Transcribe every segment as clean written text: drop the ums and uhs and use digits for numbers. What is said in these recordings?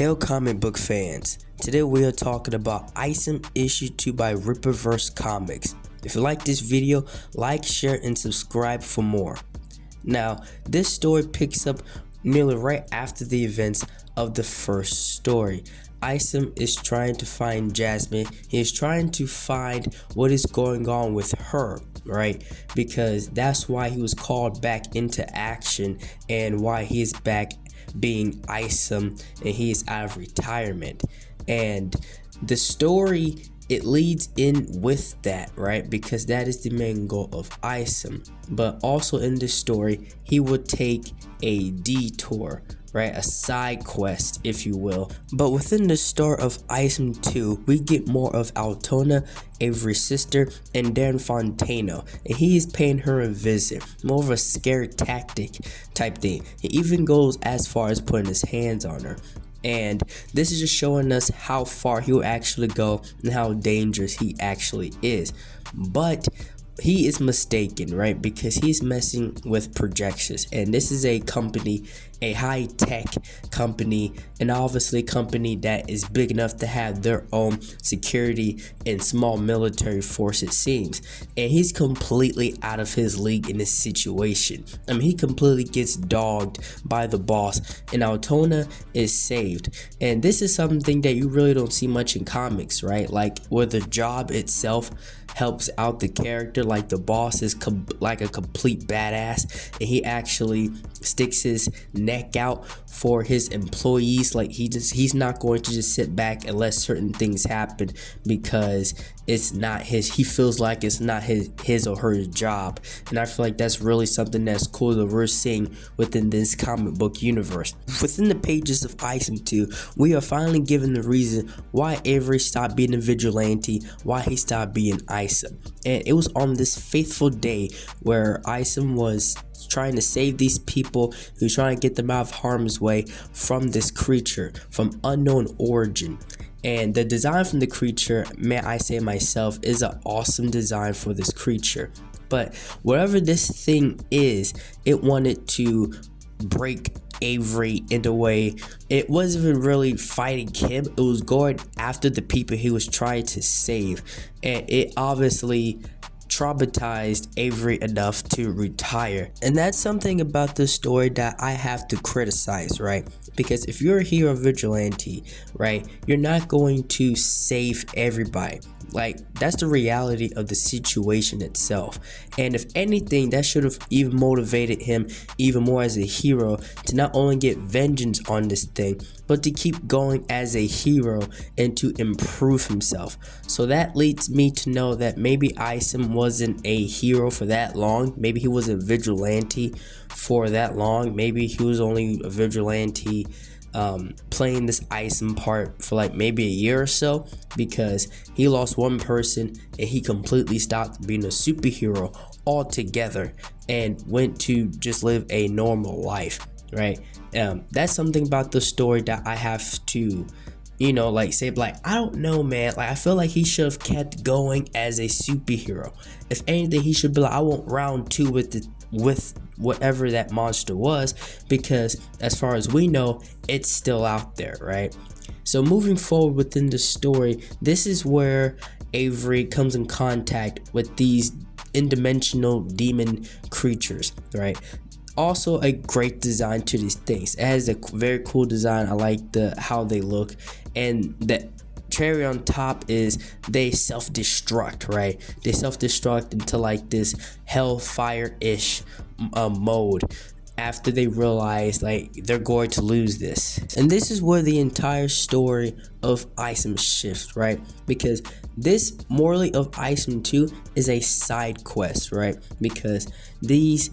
Hail comic book fans, today we are talking about Isom issue 2 by Rippaverse Comics. If you like this video, like, share, and subscribe for more. Now, this story picks up nearly right after the events of the first story. Isom is trying to find Jasmine. He is trying to find what is going on with her, right? Because that's why he was called back into action and why he is back being Isom and he is out of retirement. And the story, it leads in with that, right? Because that is the main goal of Isom. But also in this story, he would take a detour, right? A side quest, if you will. But within the start of Isom 2, we get more of Altona, Avery's sister, and Dan Fontano, and he is paying her a visit, more of a scare tactic type thing. He even goes as far as putting his hands on her. And this is just showing us how far he'll actually go and how dangerous he actually is. But he is mistaken, right? Because he's messing with projections, and this is a company, a high-tech company, and obviously a company that is big enough to have their own security and small military force, it seems. And he's completely out of his league in this situation. I mean, he completely gets dogged by the boss, and Altona is saved. And this is something that you really don't see much in comics, right? Like where the job itself helps out the character, like the boss is like a complete badass, and he actually sticks his neck out for his employees. Like he's not going to just sit back and let certain things happen because it's not his, he feels like it's not his or her job. And I feel like that's really something that's cool that we're seeing within this comic book universe. Within the pages of Isom 2, we are finally given the reason why Avery stopped being a vigilante, why he stopped being Isom. And it was on this faithful day where Isom was trying to save these people. He was trying to get them out of harm's way from this creature from unknown origin. And the design from the creature, may I say myself, is an awesome design for this creature. But whatever this thing is, it wanted to break Avery in a way. It wasn't even really fighting him, it was going after the people he was trying to save. And it obviously traumatized Avery enough to retire. And that's something about this story that I have to criticize, right? Because if you're a hero vigilante, right, you're not going to save everybody. Like, that's the reality of the situation itself. And if anything, that should have even motivated him even more as a hero to not only get vengeance on this thing, but to keep going as a hero and to improve himself. So that leads me to know that maybe Isom wasn't a hero for that long. Maybe he wasn't a vigilante for that long. Maybe he was only a vigilante playing this Isom part for like maybe a year or so, because he lost one person and he completely stopped being a superhero altogether and went to just live a normal life, right? That's something about the story that I have to, you know, like say, like, I don't know, man. Like, I feel like he should have kept going as a superhero. If anything, he should be like, I want round 2 with whatever that monster was, because as far as we know, it's still out there, right? So moving forward within the story, this is where Avery comes in contact with these interdimensional demon creatures, right? Also a great design to these things. It has a very cool design. I like how they look, and the cherry on top is they self-destruct, right? They self-destruct into like this hellfire-ish mode after they realize like they're going to lose this. And this is where the entire story of Isom shifts, right? Because this morally of Isom 2 is a side quest, right? Because these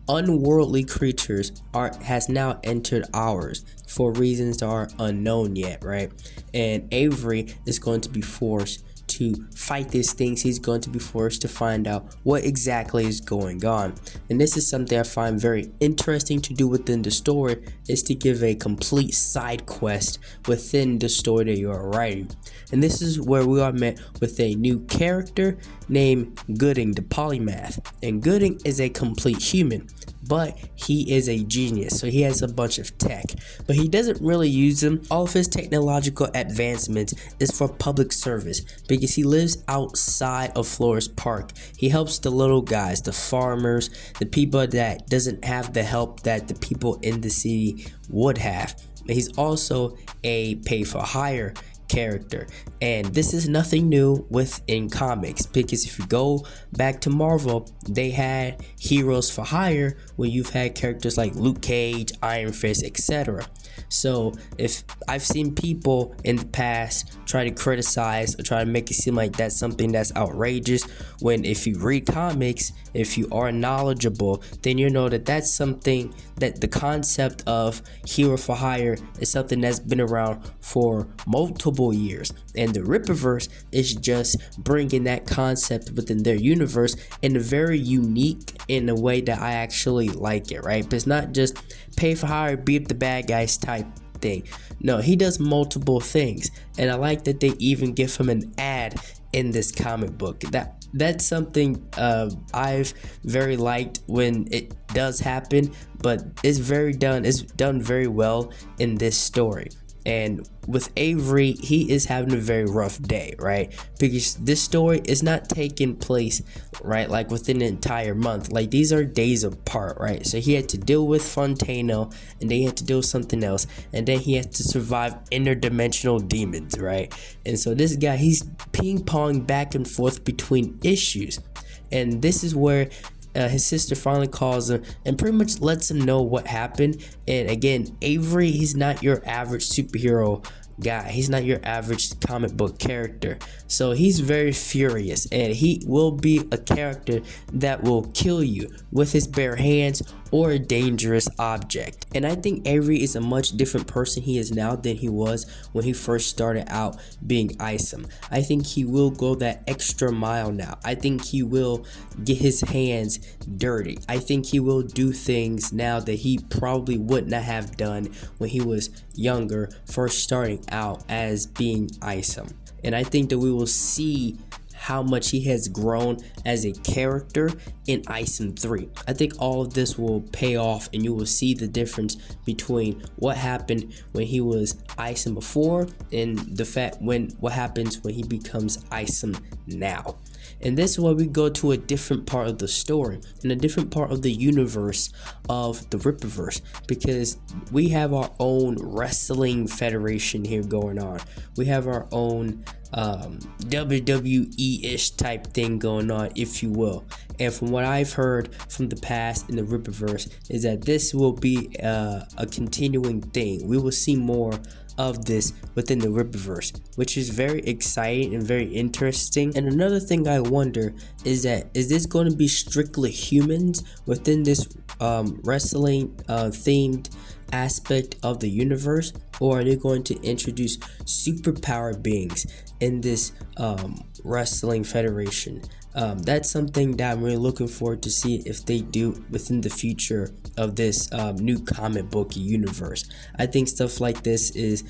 unworldly creatures has now entered ours for reasons that are unknown yet, right? And Avery is going to be forced to fight these things. He's going to be forced to find out what exactly is going on. And this is something I find very interesting to do within the story, is to give a complete side quest within the story that you are writing. And this is where we are met with a new character named Gooding, the polymath. And Gooding is a complete human, but he is a genius, so he has a bunch of tech, but he doesn't really use them. All of his technological advancements is for public service because he lives outside of Flores Park. He helps the little guys, the farmers, the people that doesn't have the help that the people in the city would have. He's also a pay for hire character, and this is nothing new within comics, because if you go back to Marvel, they had heroes for hire where you've had characters like Luke Cage, Iron Fist, etc. So if I've seen people in the past try to criticize or try to make it seem like that's something that's outrageous, when if you read comics, if you are knowledgeable, then you know that that's something that the concept of hero for hire is something that's been around for multiple years, and the Rippaverse is just bringing that concept within their universe in a very unique, in a way that I actually like it, right? But it's not just pay for hire, beat up the bad guys type thing. No, he does multiple things, and I like that they even give him an ad in this comic book. That's something I've very liked when it does happen, but it's done very well in this story. And with Avery, he is having a very rough day, right? Because this story is not taking place, right, like within an entire month. Like, these are days apart, right? So he had to deal with Fontano, and then he had to deal with something else, and then he had to survive interdimensional demons, right? And so this guy, he's ping-ponging back and forth between issues, and this is where his sister finally calls him and pretty much lets him know what happened. And again, Avery, he's not your average superhero guy. He's not your average comic book character. So he's very furious, and he will be a character that will kill you with his bare hands or a dangerous object. And I think Avery is a much different person he is now than he was when he first started out being Isom. I think he will go that extra mile now. I think he will get his hands dirty. I think he will do things now that he probably would not have done when he was younger, first starting out as being Isom. And I think that we will see how much he has grown as a character in Isom 3. I think all of this will pay off, and you will see the difference between what happened when he was Isom before and what happens when he becomes Isom now. And this is where we go to a different part of the story and a different part of the universe of the Rippaverse, because we have our own wrestling federation here going on. We have our own WWE-ish type thing going on, if you will. And from what I've heard from the past in the Rippaverse is that this will be a continuing thing. We will see more of this within the Rippaverse, which is very exciting and very interesting. And another thing I wonder is this going to be strictly humans within this wrestling themed aspect of the universe, or are they going to introduce superpower beings in this wrestling federation? That's something that I'm really looking forward to see if they do within the future of this new comic book universe. I think stuff like this is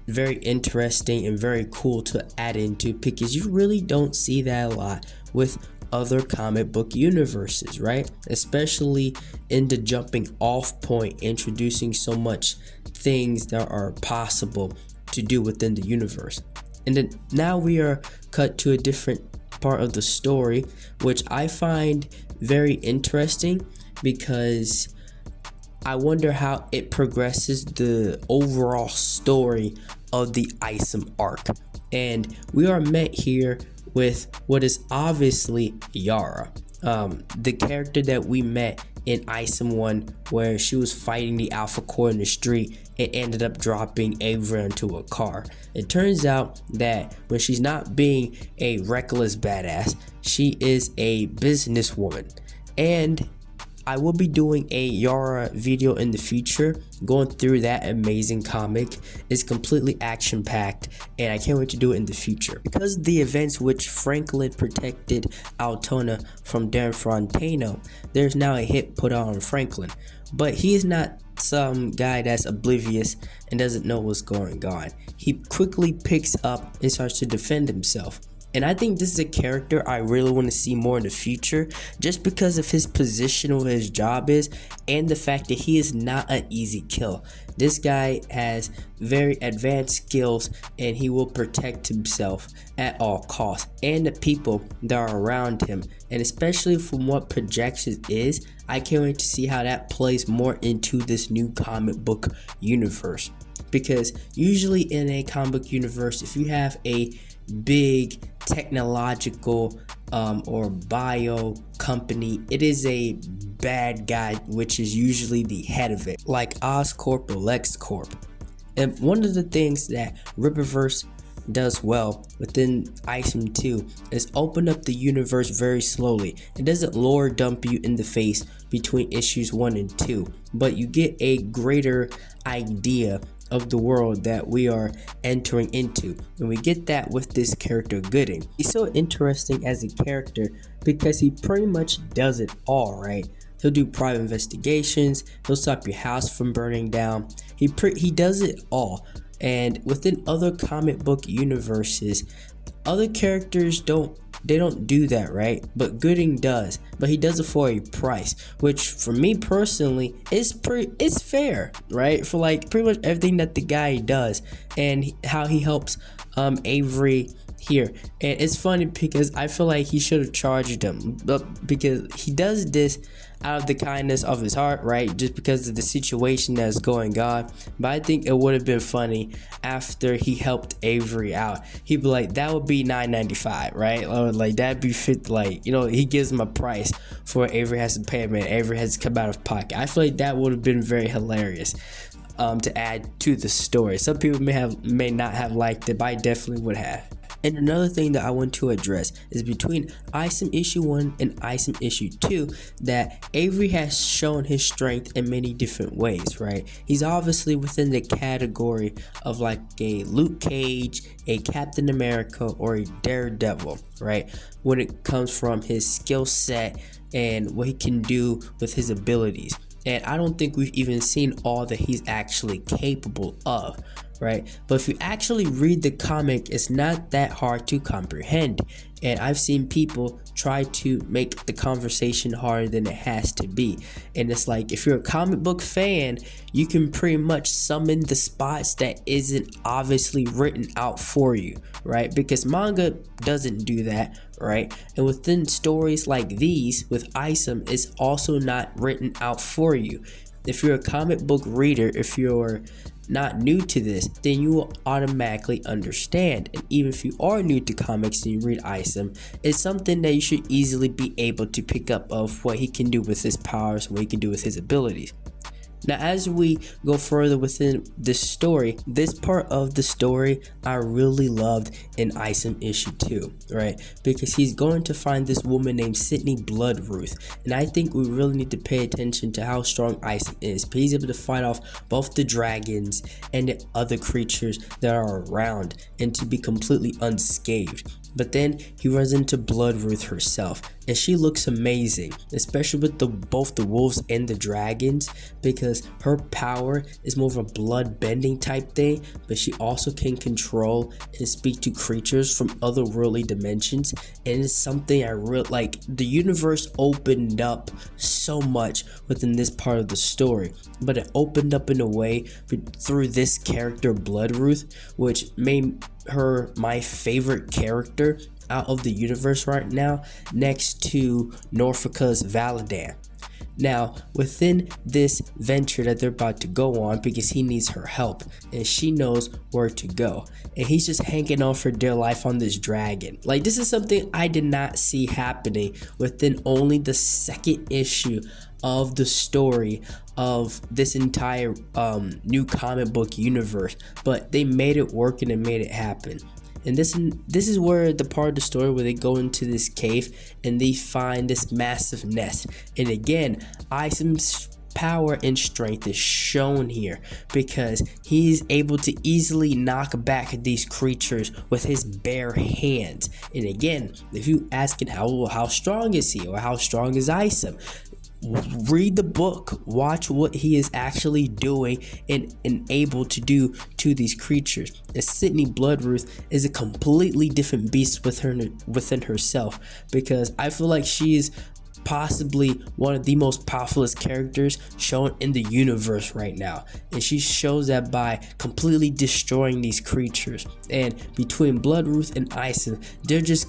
very interesting and very cool to add into, because you really don't see that a lot with other comic book universes, right? Especially in the jumping off point, introducing so much things that are possible to do within the universe. And then now we are cut to a different part of the story, which I find very interesting, because I wonder how it progresses the overall story of the Isom arc. And we are met here with what is obviously Yara, the character that we met in Isom 1, where she was fighting the Alpha Core in the street and ended up dropping Avery into a car. It turns out that when she's not being a reckless badass, she is a businesswoman. And I will be doing a Yara video in the future, going through that amazing comic. It's completely action-packed, and I can't wait to do it in the future. Because of the events which Franklin protected Altona from Darren Frontano, there's now a hit put on Franklin. But he is not some guy that's oblivious and doesn't know what's going on. He quickly picks up and starts to defend himself. And I think this is a character I really want to see more in the future, just because of his position of his job is, and the fact that he is not an easy kill. This guy has very advanced skills, and he will protect himself at all costs and the people that are around him. And especially from what projections is, I can't wait to see how that plays more into this new comic book universe. Because usually in a comic book universe, if you have a big technological or bio company, it is a bad guy, which is usually the head of it, like Oscorp or LexCorp. And one of the things that Rippaverse does well within Isom 2 is open up the universe very slowly. It doesn't lore dump you in the face between issues 1 and 2, but you get a greater idea of the world that we are entering into, and we get that with this character Gooding. He's so interesting as a character because he pretty much does it all, right? He'll do private investigations, he'll stop your house from burning down, he does it all. And within other comic book universes, other characters don't do that, right? But Gooding does, but he does it for a price, which for me personally is fair, right? For like pretty much everything that the guy does and how he helps Avery here. And it's funny because I feel like he should have charged him, but because he does this out of the kindness of his heart, right? Just because of the situation that's going on. But I think it would have been funny after he helped Avery out. He'd be like, that would be $9.95, right? Or like that'd be fit, like, you know, he gives him a price for Avery has to pay him and Avery has to come out of pocket. I feel like that would have been very hilarious to add to the story. Some people may not have liked it, but I definitely would have. And another thing that I want to address is between Isom issue 1 and Isom issue 2 that Avery has shown his strength in many different ways, right? He's obviously within the category of like a Luke Cage, a Captain America, or a Daredevil, right? When it comes from his skill set and what he can do with his abilities. And I don't think we've even seen all that he's actually capable of, right? But if you actually read the comic, it's not that hard to comprehend. And I've seen people try to make the conversation harder than it has to be. And it's like, if you're a comic book fan, you can pretty much summon the spots that isn't obviously written out for you, right? Because manga doesn't do that, right? And within stories like these with Isom, it's also not written out for you. If you're a comic book reader, if you're not new to this, then you will automatically understand. And even if you are new to comics and you read Isom, it's something that you should easily be able to pick up of what he can do with his powers, what he can do with his abilities. Now, as we go further within this story, this part of the story I really loved in Isom issue 2, right? Because he's going to find this woman named Sydney Bloodruth, and I think we really need to pay attention to how strong Isom is. But he's able to fight off both the dragons and the other creatures that are around and to be completely unscathed. But then he runs into Bloodruth herself, and she looks amazing, especially with both the wolves and the dragons, because her power is more of a blood bending type thing, but she also can control and speak to creatures from otherworldly dimensions. And it's something I really like. The universe opened up so much within this part of the story, but it opened up in a way through this character Bloodruth, which made her my favorite character out of the universe right now, next to Norfolka's Valadan. Now, within this venture that they're about to go on, because he needs her help and she knows where to go, and he's just hanging on for dear life on this dragon. Like, this is something I did not see happening within only the second issue of the story of this entire new comic book universe, but they made it work and they made it happen. And this is where the part of the story where they go into this cave and they find this massive nest. And again, Isom's power and strength is shown here because he's able to easily knock back these creatures with his bare hands. And again, if you asking how strong is he or how strong is Isom, read the book, watch what he is actually doing and able to do to these creatures. And Sydney Bloodruth is a completely different beast within herself, because I feel like she is possibly one of the most powerful characters shown in the universe right now, and she shows that by completely destroying these creatures. And between Bloodruth and Isom, they're just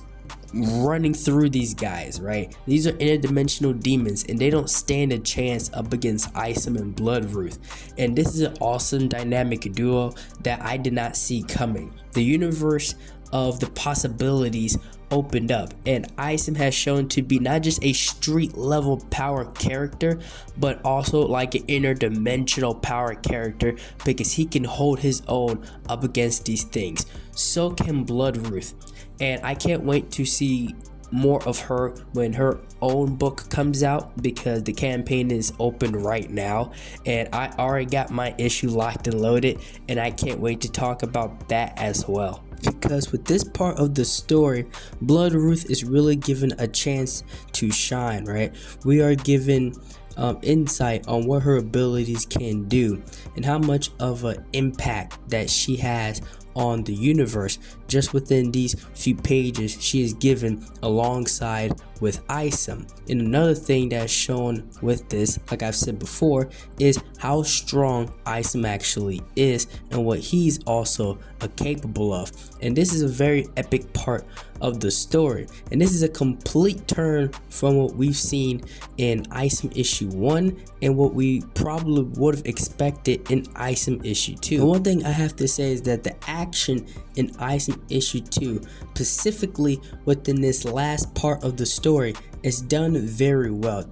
running through these guys, right? These are interdimensional demons, and they don't stand a chance up against Isom and Bloodruth. And this is an awesome dynamic duo that I did not see coming. The universe of the possibilities opened up, and Isom has shown to be not just a street level power character, but also like an interdimensional power character, because he can hold his own up against these things. So can Bloodruth, and I can't wait to see more of her when her own book comes out, because the campaign is open right now and I already got my issue locked and loaded, and I can't wait to talk about that as well. Because with this part of the story, Bloodruth is really given a chance to shine, right? We are given insight on what her abilities can do and how much of an impact that she has on the universe just within these few pages she is given alongside with Isom. And another thing that's shown with this, like I've said before, is how strong Isom actually is and what he's also capable of. And this is a very epic part of the story, and this is a complete turn from what we've seen in Isom issue 1 and what we probably would have expected in Isom issue 2. And one thing I have to say is that the action in Isom issue 2, specifically within this last part of the story, is done very well.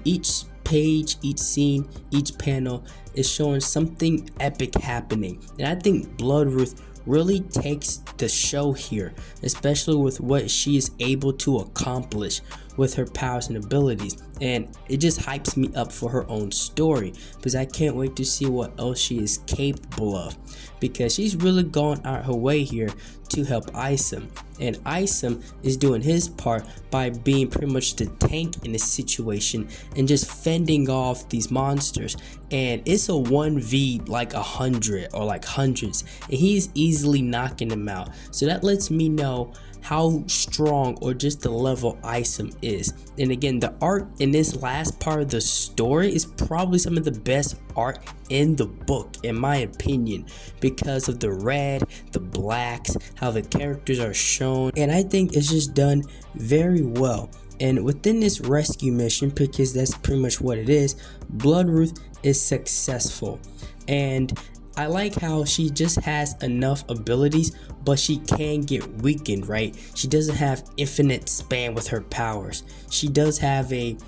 Each page, each scene, each panel is showing something epic happening, and I think Bloodruth really takes the show here, especially with what she is able to accomplish with her powers and abilities. And it just hypes me up for her own story, because I can't wait to see what else she is capable of, because she's really gone out her way here to help Isom, and Isom is doing his part by being pretty much the tank in this situation and just fending off these monsters. And it's a 1v like 100 or like hundreds, and he's easily knocking them out. So that lets me know how strong or just the level Isom is. And again, the art in this last part of the story is probably some of the best art in the book, in my opinion, because of the red, the blacks, how the characters are shown, and I think it's just done very well. And within this rescue mission, because that's pretty much what it is, Bloodruth is successful, and I like how she just has enough abilities, but she can get weakened, right? She doesn't have infinite span with her powers. She does have a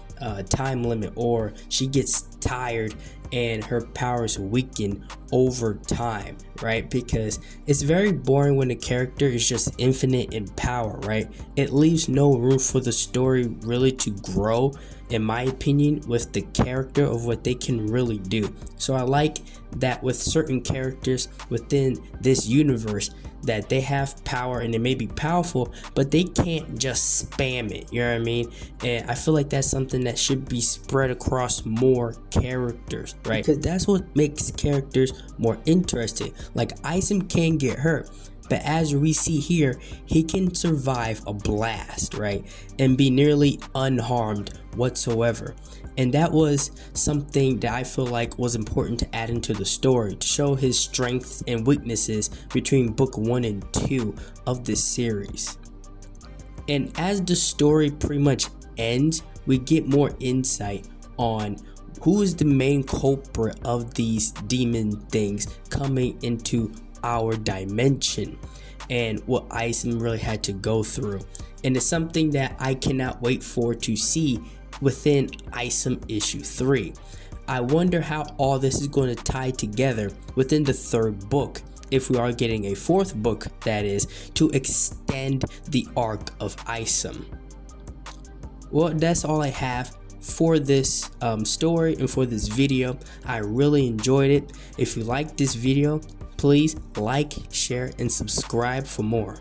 time limit, or she gets tired and her powers weaken over time, right? Because it's very boring when a character is just infinite in power, right? It leaves no room for the story really to grow, in my opinion, with the character of what they can really do. So I like that with certain characters within this universe, that they have power and they may be powerful, but they can't just spam it, you know what I mean? And I feel like that's something that should be spread across more characters, right? Because that's what makes characters more interesting. Like Isom can get hurt, but as we see here, he can survive a blast, right? And be nearly unharmed whatsoever. And that was something that I feel like was important to add into the story, to show his strengths and weaknesses between book 1 and 2 of this series. And as the story pretty much ends, we get more insight on who is the main culprit of these demon things coming into our dimension, and what Isom really had to go through. And it's something that I cannot wait for to see within Isom issue 3. I wonder how all this is going to tie together within the 3rd book, if we are getting a 4th book, that is, to extend the arc of Isom. Well, that's all I have for this story and for this video. I really enjoyed it. If you liked this video, please like, share, and subscribe for more.